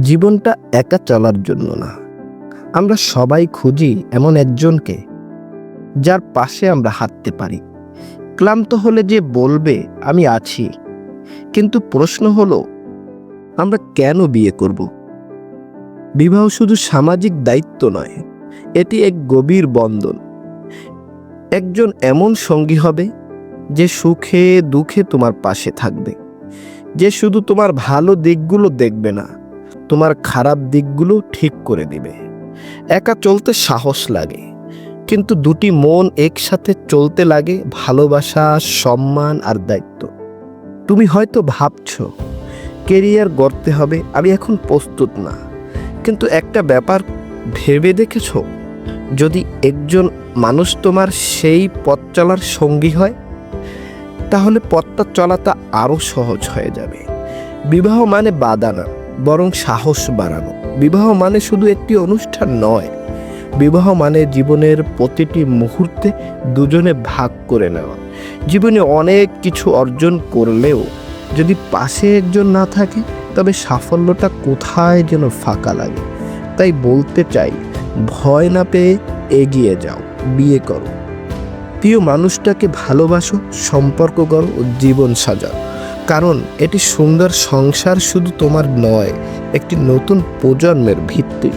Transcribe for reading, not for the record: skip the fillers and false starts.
জীবনটা একা চলার জন্য না, আমরা সবাই খুঁজি এমন একজনকে যার পাশে আমরা হাঁটতে পারি। ক্লান্ত হলে যে বলবে আমি আছি। কিন্তু প্রশ্ন হলো, আমরা কেন বিয়ে করব? বিবাহ শুধু সামাজিক দায়িত্ব নয়, এটি এক গভীর বন্ধন। একজন এমন সঙ্গী হবে যে সুখে দুঃখে তোমার পাশে থাকবে, যে শুধু তোমার ভালো দিকগুলো দেখবে না, তোমার খারাপ দিকগুলো ঠিক করে দিবে। একা চলতে সাহস লাগে, কিন্তু দুটি মন একসাথে চলতে লাগে ভালোবাসা, সম্মান আর দায়িত্ব। তুমি হয়তো ভাবছো কেরিয়ার গড়তে হবে, আমি এখন প্রস্তুত না। কিন্তু একটা ব্যাপার ভেবে দেখেছো, যদি একজন মানুষ তোমার সেই পথ চলার সঙ্গী হয়, তাহলে পথটা চলাটা আরও সহজ হয়ে যাবে। বিবাহ মানে বাধা না, বরং সাহস বাড়ানো। বিবাহ মানে শুধু একটি অনুষ্ঠান নয়, বিবাহ মানে জীবনের প্রতিটি মুহূর্তে দুজনে ভাগ করে নেওয়া। জীবনে অনেক কিছু অর্জন করলেও যদি পাশে একজন না থাকে, তবে সাফল্যটা কোথায় যেন ফাঁকা লাগে। তাই বলতে চাই, ভয় না পেয়ে এগিয়ে যাও, বিয়ে করো, প্রিয় মানুষটাকে ভালোবাসো, সম্পর্ক করো ও জীবন সাজাও। কারণ এটি সুন্দর সংসার শুধু তোমার নয়, একটি নতুন প্রজন্মের ভিত্তি।